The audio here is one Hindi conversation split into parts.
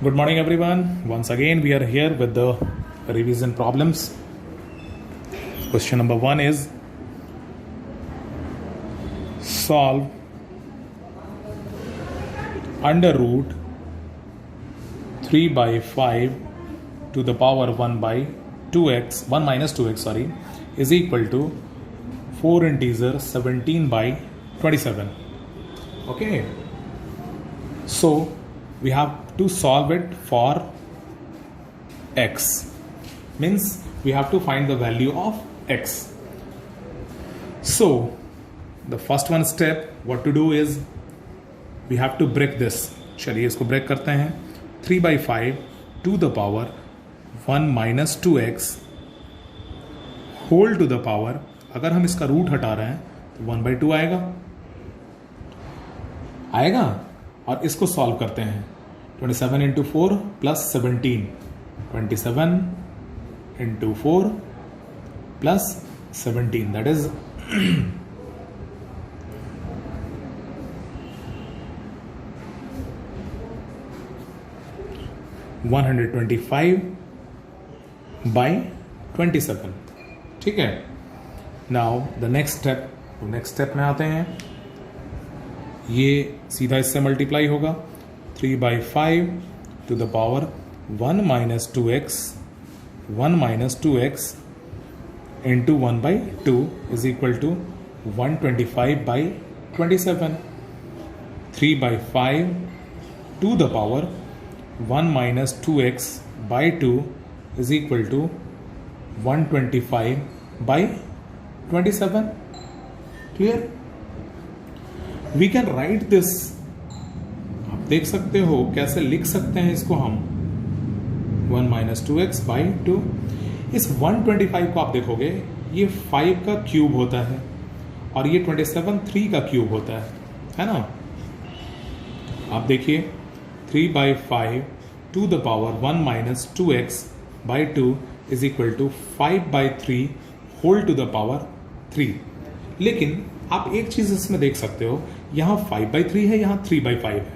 Good morning, everyone. Once again, we are here with the revision problems. Question number 1 is solve under root 3 by 5 to the power 1 minus 2x is equal to 4 integer 17 by 27. Okay, so we have to solve it for x, means we have to find the value of x. So the first one step what to do is we have to break this. चलिए इसको ब्रेक करते हैं. 3 by 5 to the power 1 minus 2x whole to the power, अगर हम इसका रूट हटा रहे हैं तो 1 by 2 आएगा और इसको सॉल्व करते हैं. 27 into 4 plus 17, 27 into 4 plus 17, that is 125 by 27. ठीक है. नाउ द नेक्स्ट स्टेप में आते हैं. ये सीधा इससे मल्टीप्लाई होगा. 3 by 5 to the power 1 minus 2x into 1 by 2 is equal to 125 by 27. 3 by 5 to the power 1 minus 2x by 2 is equal to 125 by 27. Clear? We can write this. आप देख सकते हो कैसे लिख सकते हैं इसको हम. 1 minus 2x by 2. इस 125 को आप देखोगे ये 5 का क्यूब होता है और ये 27 3 का क्यूब होता है ना. आप देखिए 3 by 5 to the power 1 minus 2x by 2 is equal to 5 by 3 whole to the power 3. लेकिन आप एक चीज इसमें देख सकते हो, यहाँ 5 by 3 है, यहाँ 3 by 5 है.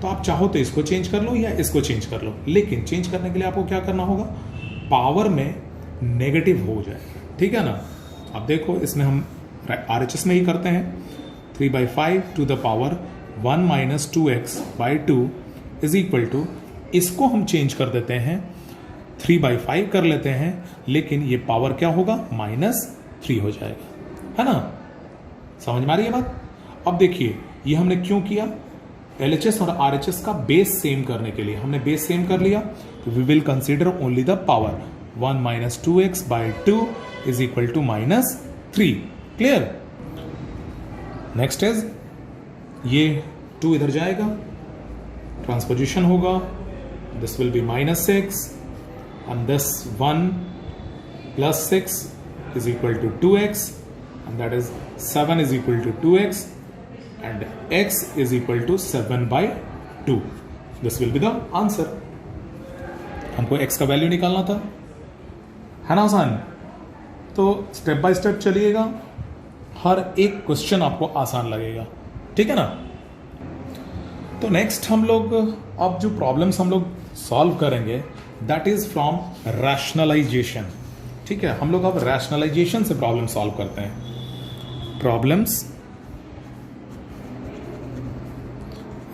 तो आप चाहो तो इसको चेंज कर लो या इसको चेंज कर लो, लेकिन चेंज करने के लिए आपको क्या करना होगा, पावर में नेगेटिव हो जाए. ठीक है ना. अब देखो इसमें हम RHS में ही करते हैं. 3 by 5 to the power 1 minus 2x by 2 is equal to, इसको हम चेंज कर देते हैं 3 by 5 कर लेते हैं, लेकिन ये पावर क्या होगा, -3 हो जाएगा. है ना. समझ में आ रही है बात. अब देखिए ये हमने क्यों किया, LHS और RHS का बेस सेम करने के लिए. हमने बेस सेम कर लिया तो we will consider only the power. 1 minus 2x by 2 is equal to -3. Clear. Next is ये 2 इधर जाएगा, ट्रांसपोजिशन होगा. This will be -6 and this 1 plus 6 is equal to 2x and that is 7 is equal to 2x and x is equal to 7 by 2. This will be the answer. हमको x का वैल्यू निकालना था, है ना आसान. तो स्टेप बाय स्टेप चलिएगा, हर एक क्वेश्चन आपको आसान लगेगा. ठीक है ना. तो नेक्स्ट हम लोग अब जो प्रॉब्लम्स हम लोग सॉल्व करेंगे दैट इज फ्रॉम रैशनलाइजेशन. ठीक है. हम लोग अब रैशनलाइजेशन से प्रॉब्लम सॉल्व करते हैं. Problems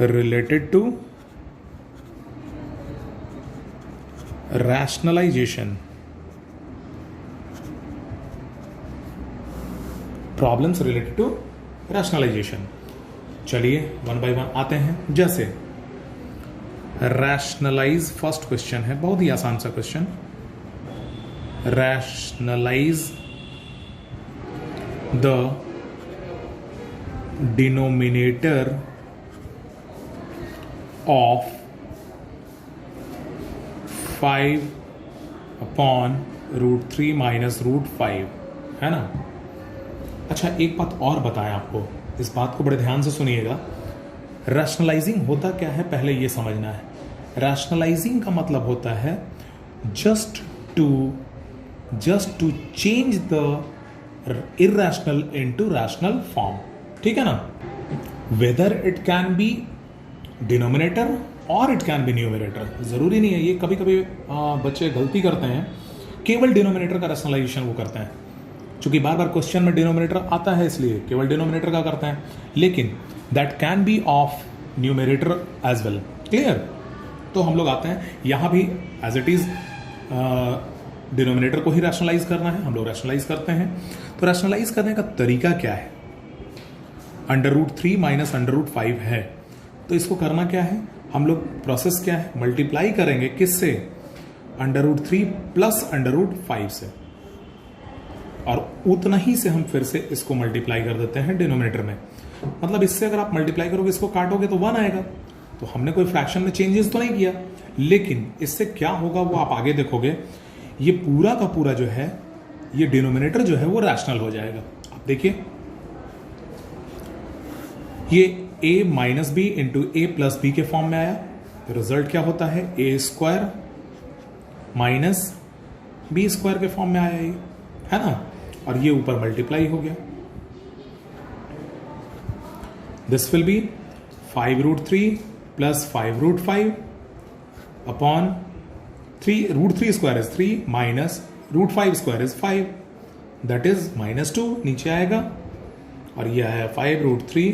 related to rationalization. Problems related to rationalization. चलिए वन बाय वन आते हैं. जैसे rationalize, फर्स्ट क्वेश्चन है, बहुत ही आसान सा question. rationalize the denominator of 5 upon √3 minus √5. है ना. अच्छा एक बात और बताएं आपको, इस बात को बड़े ध्यान से सुनिएगा. रैशनलाइजिंग होता क्या है पहले ये समझना है. रैशनलाइजिंग का मतलब होता है just to change the irrational into rational form. ठीक है ना. whether it can be denominator और इट कैन बी न्यूमरेटर। ज़रूरी नहीं है, ये कभी कभी बच्चे गलती करते हैं, केवल डिनोमिनेटर का रैशनलाइजेशन वो करते हैं, क्योंकि बार बार क्वेश्चन में डिनोमिनेटर आता है इसलिए केवल डिनोमिनेटर का करते हैं, लेकिन that can be of numerator as well. Clear? तो हम लोग आते हैं यहाँ भी एज इट इज डिनोमिनेटर को ही रैशनलाइज करना है, हम लोग रैशनलाइज करते हैं। तो रैशनलाइज करने का तरीका क्या है? √3 माइनस √5 है, तो इसको करना क्या है, हम लोग प्रोसेस क्या है, मल्टीप्लाई करेंगे किससे, √3 प्लस √5 से, और उतना ही से हम फिर से इसको मल्टीप्लाई कर देते हैं डिनोमिनेटर में। मतलब इससे अगर आप मल्टीप्लाई करोगे, इसको काटोगे तो 1 आएगा। तो हमने कोई फ्रैक्शन में चेंजेस तो नहीं किया, लेकिन इससे क्या होगा वो आप आगे देखोगे। ये पूरा का पूरा जो है, ये डिनोमिनेटर जो है वो रैशनल हो जाएगा। आप देखिए, ये a minus B into A plus B के फॉर्म में आया, तो रिजल्ट क्या होता है, a² माइनस b² के फॉर्म में आया, ये है ना, और ये ऊपर मल्टीप्लाई हो गया। This will B 5√3 plus 5√5 upon 3√3 square is 3 minus √5 square is 5, that is -2 नीचे आएगा, और ये आया 5√3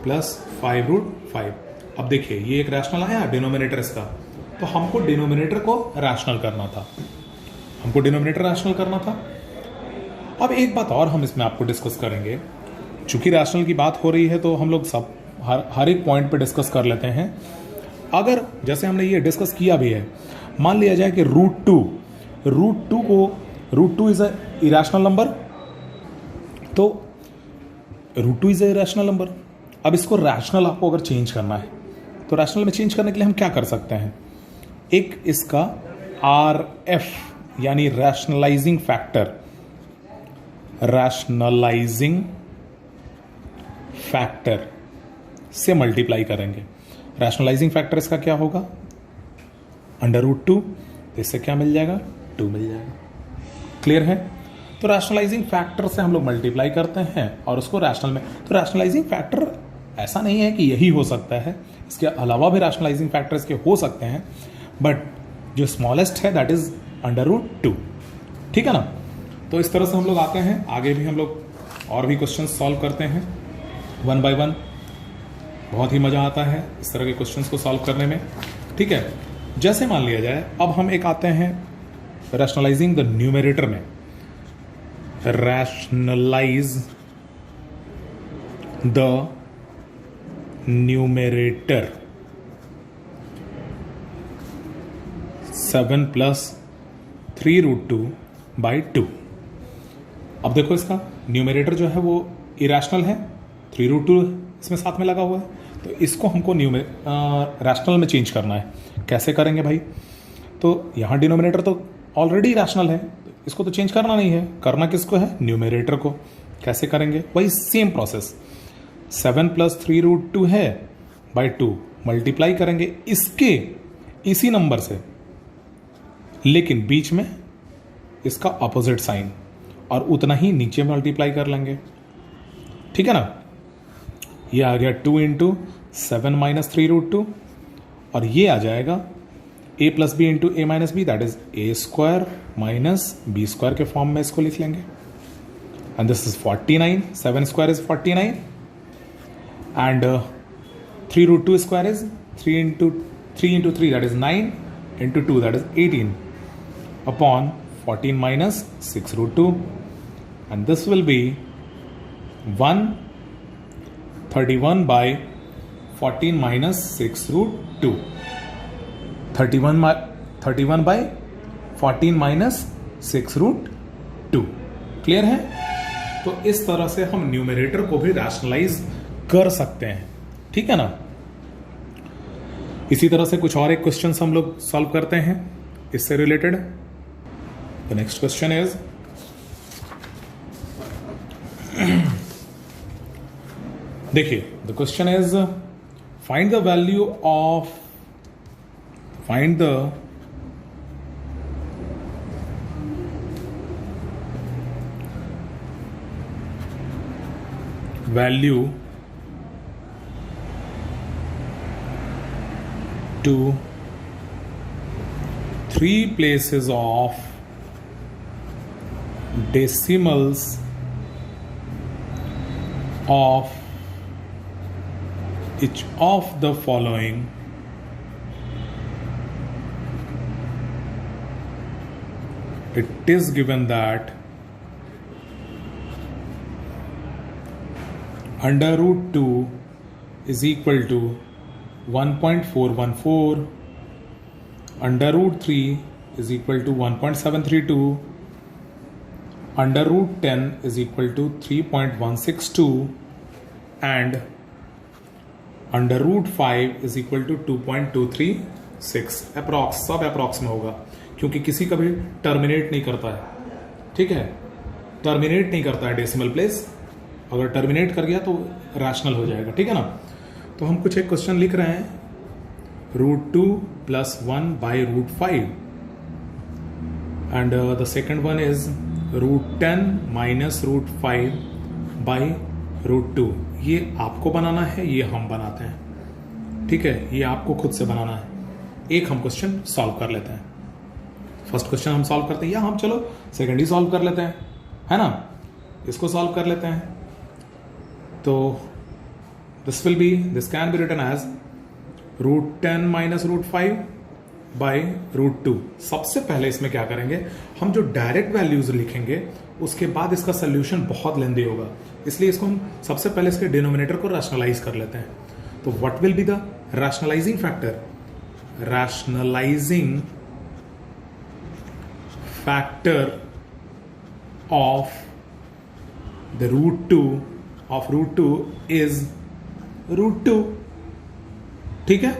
प्लस 5√5। अब देखिए ये एक रैशनल आया डिनोमिनेटर इसका, तो हमको डिनोमिनेटर को रैशनल करना था, हमको डिनोमिनेटर रैशनल करना था। अब एक बात और हम इसमें आपको डिस्कस करेंगे, चूंकि रैशनल की बात हो रही है तो हम लोग सब हर एक पॉइंट पे डिस्कस कर लेते हैं। अगर जैसे हमने ये डिस्कस किया भी है, मान लिया जाए कि √2 इज अ इरेशनल नंबर, तो √2 इज अ इरेशनल नंबर। अब इसको रैशनल आपको अगर चेंज करना है, तो रैशनल में चेंज करने के लिए हम क्या कर सकते हैं, एक इसका RF यानी रैशनलाइजिंग फैक्टर से मल्टीप्लाई करेंगे। रैशनलाइजिंग फैक्टर इसका क्या होगा, √2, तो इससे क्या मिल जाएगा, 2 मिल जाएगा। क्लियर है? तो रैशनलाइजिंग फैक्टर से हम लोग मल्टीप्लाई करते हैं और उसको रैशनल में, तो रैशनलाइजिंग फैक्टर ऐसा नहीं है कि यही हो सकता है, इसके अलावा भी रैशनलाइजिंग फैक्टर इसके हो सकते हैं, बट जो स्मॉलेस्ट है दैट इज √2। ठीक है ना? तो इस तरह से हम लोग आते हैं, आगे भी हम लोग और भी क्वेश्चन सॉल्व करते हैं 1 by 1। बहुत ही मजा आता है इस तरह के क्वेश्चंस को सॉल्व करने में। ठीक है, जैसे मान लिया जाए अब हम एक आते हैं रैशनलाइजिंग द न्यूमरेटर में, रैशनलाइज द न्यूमरेटर 7 प्लस 3√2/2। अब देखो इसका न्यूमरेटर जो है वो इरेशनल है, 3√2 इसमें साथ में लगा हुआ है, तो इसको हमको रैशनल में चेंज करना है। कैसे करेंगे भाई? तो यहाँ डिनोमिनेटर तो ऑलरेडी रैशनल है, इसको तो चेंज करना नहीं है, करना किसको है, न्यूमरेटर को। कैसे करेंगे? वही सेम प्रोसेस, 7 प्लस 3√2 है बाई 2 मल्टीप्लाई करेंगे इसके इसी नंबर से, लेकिन बीच में इसका अपोजिट साइन, और उतना ही नीचे मल्टीप्लाई कर लेंगे। ठीक है ना? ये आ गया 2 इंटू 7 माइनस 3√2, और ये आ जाएगा a plus B into A minus B, that is a² minus b² के फॉर्म में इसको लिख लेंगे। And this is 49, 7² is 49, and 3√2 square is 3 into 3 that is 9 into 2 that is 18 upon 14 minus 6√2, and this will be 131 by 14 minus 6√2, 31 by 14 minus 6√2। Clear है? तो इस तरह से हम न्यूमरेटर को भी रैशनलाइज कर सकते हैं। ठीक है ना? इसी तरह से कुछ और एक क्वेश्चन हम लोग सॉल्व करते हैं इससे related. The next question is, देखिए the question is find the value of to 3 places of decimals of each of the following it is given that under root 2 is equal to 1.414, under root 3 is equal to 1.732, under root 10 is equal to 3.162, and under root 5 is equal to 2.236. Approx, सब अप्रॉक्स में होगा क्योंकि किसी का भी टर्मिनेट नहीं करता है, ठीक है, टर्मिनेट नहीं करता है डेसिमल प्लेस, अगर टर्मिनेट कर गया तो रैशनल हो जाएगा, ठीक है ना। तो हम कुछ एक क्वेश्चन लिख रहे हैं, root 2 plus 1 by root 5 and the second one is root 10 minus root 5 by root 2। ये आपको बनाना है, ये हम बनाते हैं, ठीक है, ये आपको खुद से बनाना है। एक हम क्वेश्चन सॉल्व कर लेते हैं, फर्स्ट क्वेश्चन हम सॉल्व करते हैं, या हम चलो सेकंड ही सॉल्व कर लेते हैं, है ना, इसको सॉल्व कर लेते हैं। तो this can be written as root 10 minus root 5 by root 2। सबसे पहले इसमें क्या करेंगे, हम जो डायरेक्ट वैल्यूज लिखेंगे उसके बाद इसका सोल्यूशन बहुत लेंदी होगा, इसलिए इसको हम सबसे पहले इसके डिनोमिनेटर को रैशनलाइज कर लेते हैं। तो what will be the rationalizing factor, rationalizing factor of the root 2 is root 2, ठीक है।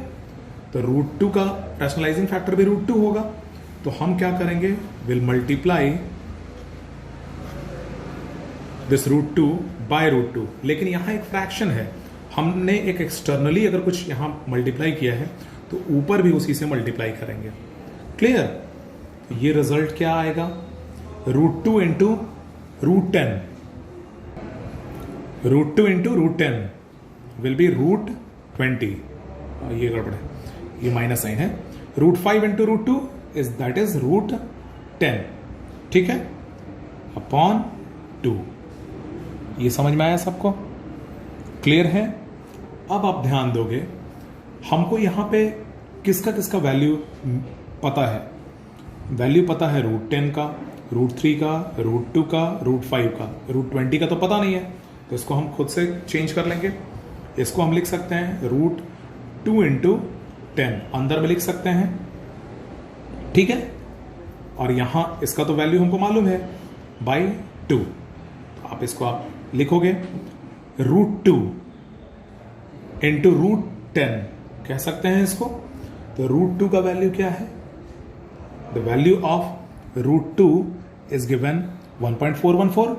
तो रूट 2 का रैशनलाइजिंग फैक्टर भी रूट 2 होगा, तो हम क्या करेंगे, will multiply this root 2 by root 2। लेकिन यहां एक फ्रैक्शन है, हमने एक एक्सटर्नली अगर कुछ यहां मल्टीप्लाई किया है तो ऊपर भी उसी से मल्टीप्लाई करेंगे, क्लियर। ये रिजल्ट क्या आएगा, root 2 into root 10, root 2 into root 10 will be root 20, ये गड़बड़ है, ये माइनस साइन है। Root 5 into root 2 that is root 10, ठीक है, अपॉन 2। ये समझ में आया सबको, क्लियर है। अब आप ध्यान दोगे, हमको यहां पे किसका किसका वैल्यू पता है, वैल्यू पता है रूट 10 का, रूट 3 का, रूट 2 का, रूट 5 का, रूट 20 का तो पता नहीं है, तो इसको हम खुद से चेंज कर लेंगे। इसको हम लिख सकते हैं रूट 2 इंटू 10, अंदर में लिख सकते हैं, ठीक है, और यहां इसका तो वैल्यू हमको मालूम है बाई 2, तो आप इसको आप लिखोगे रूट 2 इंटू रूट 10 कह सकते हैं इसको। तो रूट 2 का वैल्यू क्या है, the value of root 2 is given 1.414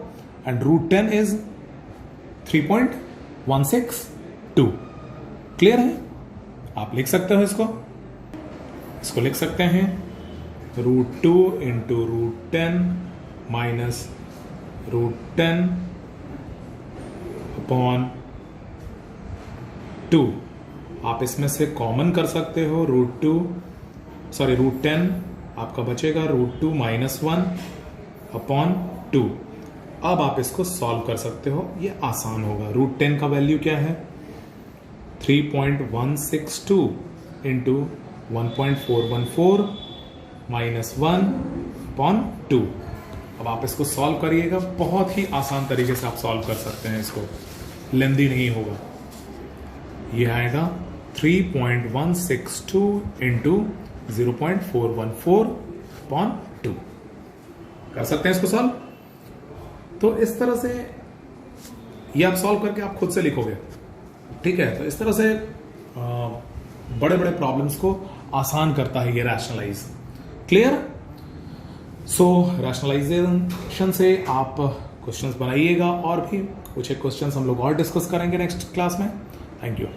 and root 10 is 3.162, clear है। आप लिख सकते हो इसको लिख सकते हैं root 2 into root 10 minus root 10 upon 2। आप इसमें से कॉमन कर सकते हो रूट 10 आपका बचेगा रूट 2 माइनस 1 अपॉन 2। अब आप इसको सॉल्व कर सकते हो, ये आसान होगा। रूट 10 का वैल्यू क्या है, 3.162 इंटू 1.414 माइनस 1 अपॉन 2। अब आप इसको सॉल्व करिएगा, बहुत ही आसान तरीके से आप सॉल्व कर सकते हैं, इसको लेंदी नहीं होगा। ये आएगा 3.162 इंटू 0.414 अपॉन 2। कर सकते हैं इसको सॉल्व। तो इस तरह से ये आप सॉल्व करके आप खुद से लिखोगे, ठीक है। तो इस तरह से बड़े बड़े प्रॉब्लम्स को आसान करता है ये रैशनलाइज, क्लियर। सो रैशनलाइजेशन से आप क्वेश्चंस बनाइएगा, और भी कुछ एक क्वेश्चंस हम लोग और डिस्कस करेंगे नेक्स्ट क्लास में। Thank you.